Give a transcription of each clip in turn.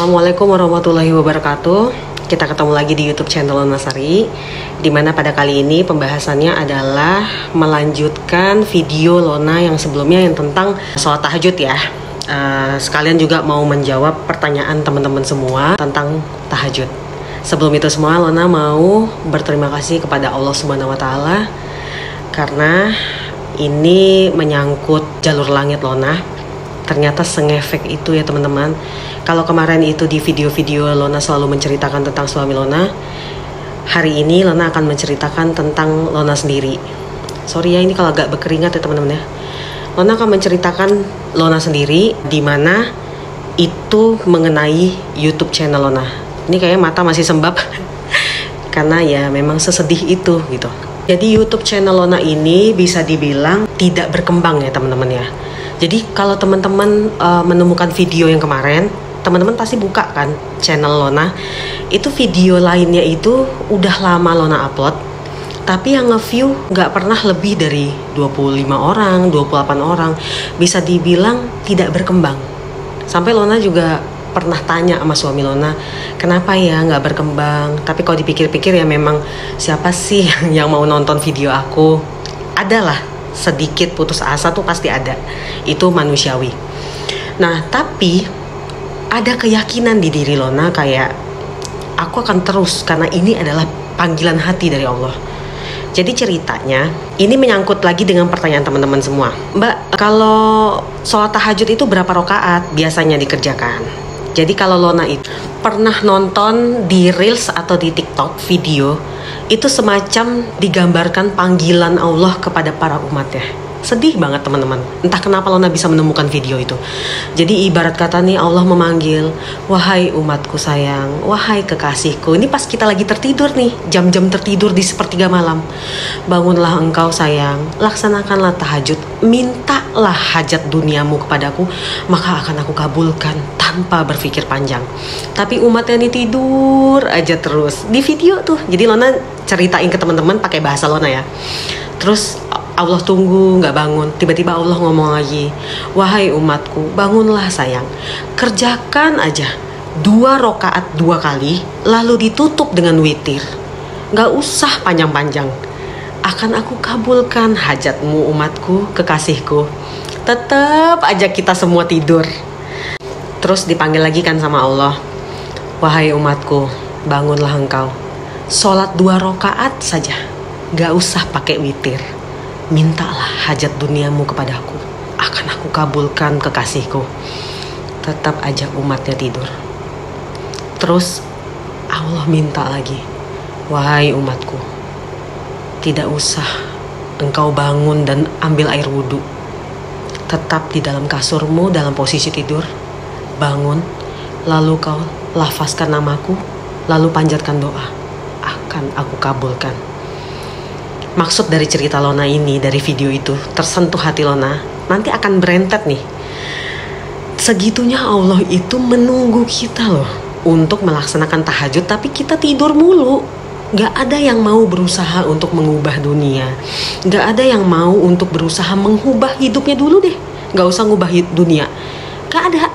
Assalamualaikum warahmatullahi wabarakatuh. Kita ketemu lagi di YouTube channel Lona Sari, dimana pada kali ini pembahasannya adalah melanjutkan video Lona yang sebelumnya yang tentang sholat tahajud ya. Sekalian juga mau menjawab pertanyaan teman-teman semua tentang tahajud. Sebelum itu semua, Lona mau berterima kasih kepada Allah Subhanahu wa Ta'ala karena ini menyangkut jalur langit Lona. Ternyata sengefek itu ya teman-teman. Kalau kemarin itu di video-video Lona selalu menceritakan tentang suami Lona, hari ini Lona akan menceritakan tentang Lona sendiri. Sorry ya ini kalau agak berkeringat ya teman-teman ya. Lona akan menceritakan Lona sendiri, di mana itu mengenai YouTube channel Lona. Ini kayaknya mata masih sembab karena ya memang sesedih itu gitu. Jadi YouTube channel Lona ini bisa dibilang tidak berkembang ya teman-teman ya. Jadi kalau teman-teman menemukan video yang kemarin, teman-teman pasti buka kan channel Lona. Itu video lainnya itu udah lama Lona upload, tapi yang nge-view nggak pernah lebih dari 25 orang, 28 orang. Bisa dibilang tidak berkembang. Sampai Lona juga pernah tanya sama suami Lona, kenapa ya nggak berkembang? Tapi kalau dipikir-pikir ya memang siapa sih yang mau nonton video aku? Adalah sedikit putus asa tuh pasti ada, itu manusiawi. Nah tapi ada keyakinan di diri Lona kayak aku akan terus karena ini adalah panggilan hati dari Allah. Jadi ceritanya ini menyangkut lagi dengan pertanyaan teman-teman semua. Mbak, kalau sholat tahajud itu berapa rakaat biasanya dikerjakan? Jadi kalau Lona itu pernah nonton di Reels atau di TikTok video, itu semacam digambarkan panggilan Allah kepada para umatnya. Sedih banget teman-teman. Entah kenapa Lona bisa menemukan video itu. Jadi ibarat kata nih Allah memanggil, wahai umatku sayang, wahai kekasihku. Ini pas kita lagi tertidur nih, jam-jam tertidur di sepertiga malam. Bangunlah engkau sayang, laksanakanlah tahajud, mintalah hajat duniamu kepadaku, maka akan aku kabulkan tanpa berpikir panjang. Tapi umatnya ini tidur aja terus di video tuh. Jadi Lona ceritain ke teman-teman pakai bahasa Lona ya. Terus Allah tunggu nggak bangun, tiba-tiba Allah ngomong lagi, wahai umatku bangunlah sayang, kerjakan aja 2 rakaat 2 kali, lalu ditutup dengan witir, nggak usah panjang-panjang, akan aku kabulkan hajatmu umatku kekasihku. Tetap aja kita semua tidur. Terus dipanggil lagi kan sama Allah, wahai umatku bangunlah engkau, sholat 2 rakaat saja, nggak usah pakai witir. Mintalah hajat duniamu kepadaku, akan aku kabulkan kekasihku. Tetap aja umatnya tidur. Terus Allah minta lagi, wahai umatku, tidak usah engkau bangun dan ambil air wudhu. Tetap di dalam kasurmu dalam posisi tidur. Bangun, lalu kau lafazkan namaku, lalu panjatkan doa, akan aku kabulkan. Maksud dari cerita Lona ini, dari video itu, tersentuh hati Lona, nanti akan berentet nih. Segitunya Allah itu menunggu kita loh untuk melaksanakan tahajud, tapi kita tidur mulu. Gak ada yang mau berusaha untuk mengubah dunia. Gak ada yang mau untuk berusaha mengubah hidupnya dulu deh. Gak usah ngubah dunia. Gak ada.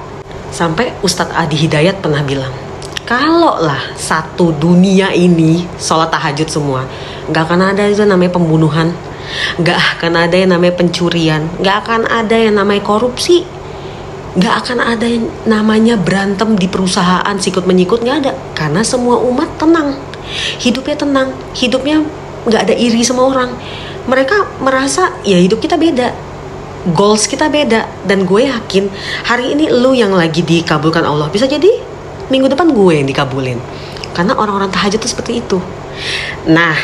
Sampai Ustadz Adi Hidayat pernah bilang, kalau lah satu dunia ini sholat tahajud semua, gak akan ada itu namanya pembunuhan, gak akan ada yang namanya pencurian, gak akan ada yang namanya korupsi, gak akan ada yang namanya berantem di perusahaan sikut-menyikut, gak ada. Karena semua umat tenang, hidupnya tenang, hidupnya gak ada iri sama orang. Mereka merasa ya hidup kita beda, goals kita beda. Dan gue yakin hari ini lu yang lagi dikabulkan Allah, bisa jadi minggu depan gue yang dikabulin. Karena orang-orang tahajud itu seperti itu. Nah,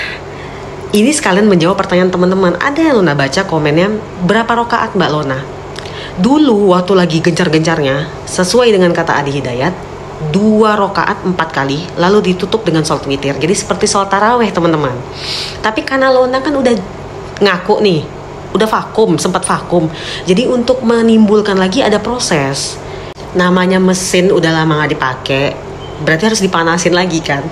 ini sekalian menjawab pertanyaan teman-teman. Ada yang Lona baca komennya, berapa rakaat Mbak Lona? Dulu waktu lagi gencar-gencarnya, sesuai dengan kata Adi Hidayat, 2 rakaat 4 kali, lalu ditutup dengan sholat witir. Jadi seperti sholat taraweh teman-teman. Tapi karena Lona kan udah ngaku nih, udah vakum, sempat vakum. Jadi untuk menimbulkan lagi ada proses. Namanya mesin udah lama gak dipakai, berarti harus dipanasin lagi kan.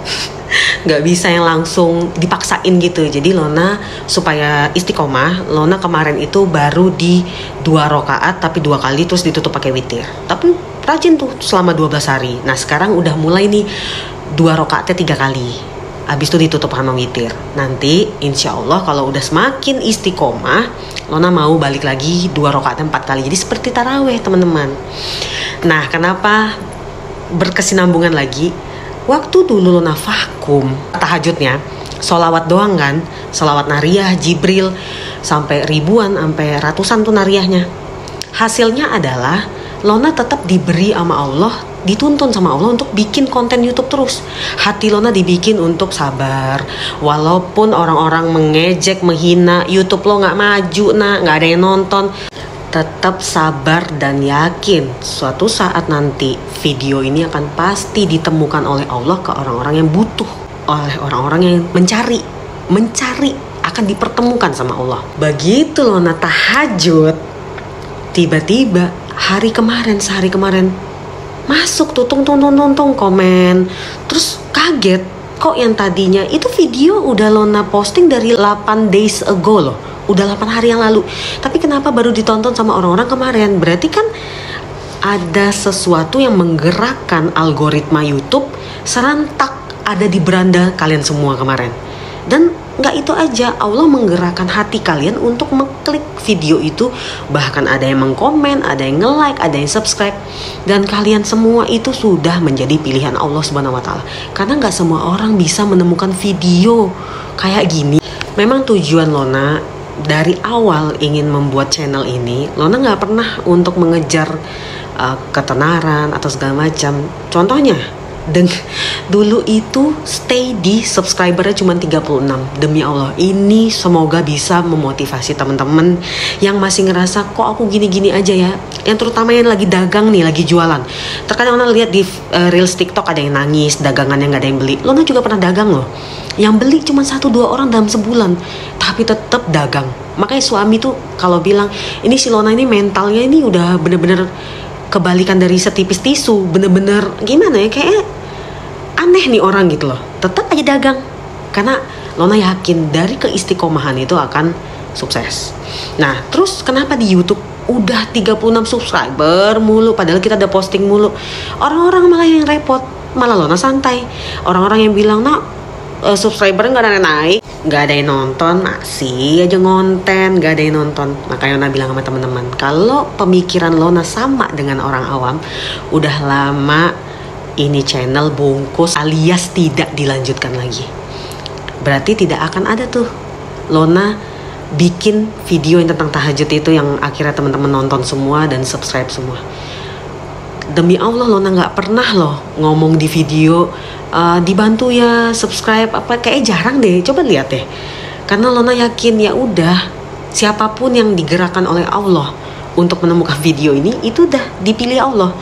Nggak bisa yang langsung dipaksain gitu. Jadi Lona supaya istiqomah, Lona kemarin itu baru di 2 rakaat tapi 2 kali terus ditutup pakai witir. Tapi rajin tuh selama 12 hari. Nah sekarang udah mulai nih 2 rakaatnya 3 kali. Habis itu ditutup sama witir. Nanti insya Allah kalau udah semakin istiqomah, Lona mau balik lagi 2 rakaatnya 4 kali. Jadi seperti taraweh teman-teman. Nah kenapa berkesinambungan lagi? Waktu dulu Lona vakum tahajudnya, sholawat doang kan, sholawat nariyah, Jibril, sampai ribuan, sampai ratusan tuh nariyahnya. Hasilnya adalah Lona tetap diberi sama Allah, dituntun sama Allah untuk bikin konten YouTube terus. Hati Lona dibikin untuk sabar, walaupun orang-orang mengejek, menghina, YouTube lo nggak maju, nggak ada yang nonton. Tetap sabar dan yakin suatu saat nanti video ini akan pasti ditemukan oleh Allah ke orang-orang yang butuh, oleh orang-orang yang mencari akan dipertemukan sama Allah. Begitu Lona tahajud, tiba-tiba sehari kemarin masuk tuh tung komen, terus kaget kok yang tadinya itu video udah Lona posting dari 8 days ago loh. Udah 8 hari yang lalu. Tapi kenapa baru ditonton sama orang-orang kemarin? Berarti kan ada sesuatu yang menggerakkan algoritma YouTube serentak ada di beranda kalian semua kemarin. Dan nggak itu aja, Allah menggerakkan hati kalian untuk mengklik video itu. Bahkan ada yang mengkomen, ada yang nge-like, ada yang subscribe. Dan kalian semua itu sudah menjadi pilihan Allah Subhanahu wa Ta'ala. Karena nggak semua orang bisa menemukan video kayak gini. Memang tujuan Lona dari awal ingin membuat channel ini, Lona nggak pernah untuk mengejar ketenaran atau segala macam. Contohnya, dulu itu stay di subscribernya cuma 36. Demi Allah, ini semoga bisa memotivasi teman-teman yang masih ngerasa kok aku gini-gini aja ya. Yang terutama yang lagi dagang nih, lagi jualan. Terkadang Lona lihat di reels TikTok ada yang nangis, dagangannya nggak ada yang beli. Lona juga pernah dagang loh. Yang beli cuma 1-2 orang dalam sebulan, tapi tetap dagang. Makanya suami tuh kalau bilang, ini si Lona ini mentalnya ini udah bener-bener kebalikan dari setipis tisu. Bener-bener gimana ya, kayak aneh nih orang gitu loh. Tetap aja dagang. Karena Lona yakin dari keistiqomahan itu akan sukses. Nah terus kenapa di YouTube udah 36 subscriber mulu, padahal kita udah posting mulu. Orang-orang malah yang repot, malah Lona santai. Orang-orang yang bilang, subscriber nggak ada yang naik, nggak ada yang nonton, masih aja ngonten, nggak ada yang nonton. Makanya Lona bilang sama teman-teman, kalau pemikiran Lona sama dengan orang awam, udah lama ini channel bungkus alias tidak dilanjutkan lagi. Berarti tidak akan ada tuh Lona bikin video yang tentang tahajud itu yang akhirnya teman-teman nonton semua dan subscribe semua. Demi Allah Lona nggak pernah loh ngomong di video dibantu ya subscribe apa, kayak jarang deh. Coba lihat deh, karena Lona yakin ya udah siapapun yang digerakkan oleh Allah untuk menemukan video ini itu udah dipilih Allah.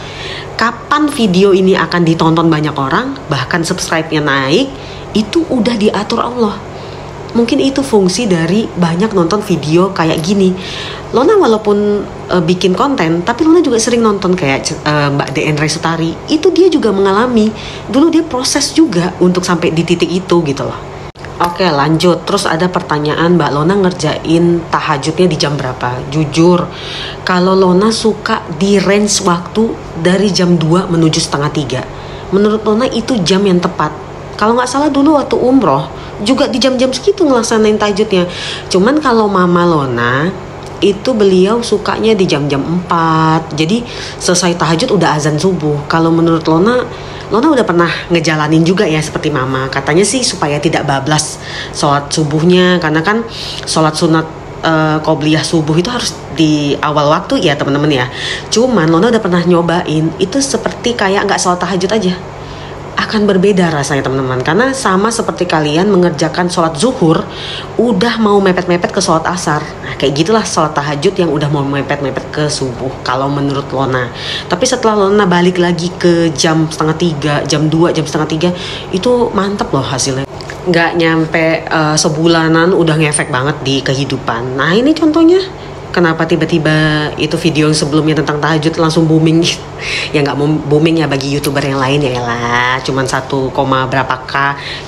Kapan video ini akan ditonton banyak orang, bahkan subscribe-nya naik, itu udah diatur Allah. Mungkin itu fungsi dari banyak nonton video kayak gini. Lona walaupun bikin konten, tapi Lona juga sering nonton kayak Mbak DN Resutari. Itu dia juga mengalami, dulu dia proses juga untuk sampai di titik itu gitu loh. Oke lanjut, terus ada pertanyaan, Mbak Lona ngerjain tahajudnya di jam berapa? Jujur, kalau Lona suka di range waktu dari jam 2 menuju setengah 3. Menurut Lona itu jam yang tepat. Kalau nggak salah dulu waktu umroh, juga di jam-jam segitu ngelaksanain tahajudnya. Cuman kalau Mama Lona, itu beliau sukanya di jam-jam 4. Jadi selesai tahajud udah azan subuh. Kalau menurut Lona udah pernah ngejalanin juga ya seperti Mama. Katanya sih supaya tidak bablas sholat subuhnya. Karena kan sholat sunat qobliyah subuh itu harus di awal waktu ya teman-teman ya. Cuman Lona udah pernah nyobain, itu seperti kayak nggak sholat tahajud aja. Akan berbeda rasanya teman-teman. Karena sama seperti kalian mengerjakan sholat zuhur, udah mau mepet-mepet ke sholat asar. Nah kayak gitulah sholat tahajud yang udah mau mepet-mepet ke subuh kalau menurut Lona. Tapi setelah Lona balik lagi ke jam setengah 3, jam 2, jam setengah 3, itu mantep loh hasilnya. Nggak nyampe sebulanan udah ngefek banget di kehidupan. Nah ini contohnya kenapa tiba-tiba itu video yang sebelumnya tentang tahajud langsung booming. Ya nggak booming ya bagi YouTuber yang lain ya lah, cuman 1, berapa K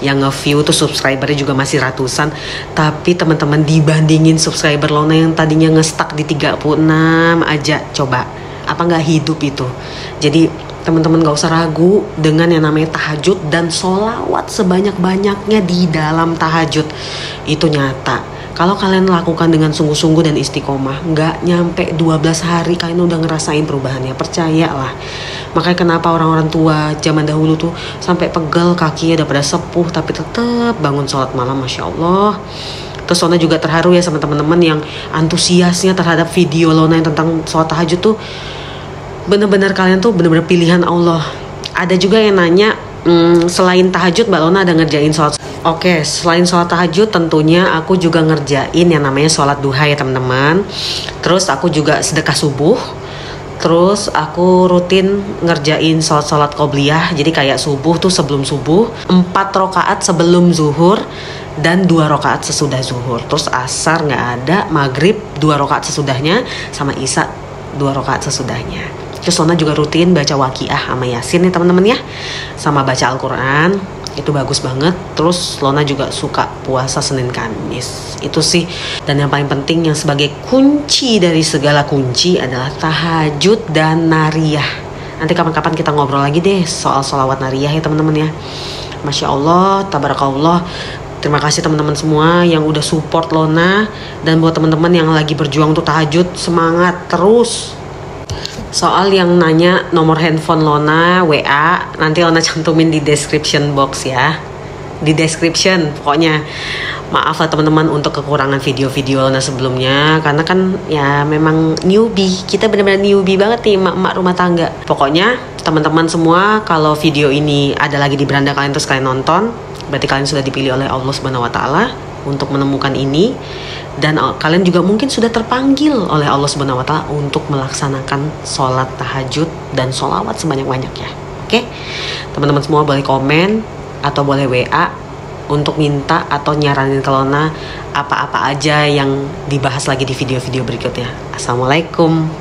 yang nge-view tuh, subscribernya juga masih ratusan. Tapi teman-teman, dibandingin subscriber Lona yang tadinya nge-stuck di 36 aja, coba apa nggak hidup itu. Jadi teman-teman gak usah ragu dengan yang namanya tahajud dan sholawat sebanyak-banyaknya di dalam tahajud. Itu nyata. Kalau kalian lakukan dengan sungguh-sungguh dan istiqomah, nggak nyampe 12 hari kalian udah ngerasain perubahannya, percayalah. Makanya kenapa orang-orang tua zaman dahulu tuh sampai pegel kakinya udah pada sepuh tapi tetap bangun sholat malam, Masya Allah. Terus Lona juga terharu ya sama teman-teman yang antusiasnya terhadap video Lona yang tentang sholat tahajud tuh. Bener-bener kalian tuh bener-bener pilihan Allah. Ada juga yang nanya, selain tahajud Mbak Lona ada ngerjain sholat? Oke, selain sholat tahajud tentunya aku juga ngerjain yang namanya sholat duha ya teman-teman. Terus aku juga sedekah subuh. Terus aku rutin ngerjain sholat qobliyah. Jadi kayak subuh tuh sebelum subuh, 4 rakaat sebelum zuhur, dan 2 rakaat sesudah zuhur. Terus asar nggak ada, maghrib 2 rakaat sesudahnya, sama isya 2 rakaat sesudahnya. Terus Lona juga rutin baca waqiah sama yasin ya teman-teman ya, sama baca Al-Quran, itu bagus banget. Terus Lona juga suka puasa Senin Kamis, itu sih. Dan yang paling penting yang sebagai kunci dari segala kunci adalah tahajud dan nariyah. Nanti kapan-kapan kita ngobrol lagi deh soal sholawat nariyah ya teman-teman ya. Masya Allah, tabarakallah. Terima kasih teman-teman semua yang udah support Lona. Dan buat teman-teman yang lagi berjuang untuk tahajud, semangat terus. Soal yang nanya nomor handphone Lona, WA, nanti Lona cantumin di description box ya. Di description pokoknya. Maaf lah teman-teman untuk kekurangan video-video Lona sebelumnya, karena kan ya memang newbie. Kita benar-benar newbie banget nih, emak-emak rumah tangga. Pokoknya teman-teman semua, kalau video ini ada lagi di beranda kalian terus kalian nonton, berarti kalian sudah dipilih oleh Allah Subhanahu wa taala untuk menemukan ini. Dan kalian juga mungkin sudah terpanggil oleh Allah Subhanahu wa taala untuk melaksanakan sholat tahajud dan sholawat sebanyak-banyaknya. Oke? Teman-teman semua boleh komen atau boleh WA untuk minta atau nyaranin ke Lona apa-apa aja yang dibahas lagi di video-video berikutnya. Assalamualaikum.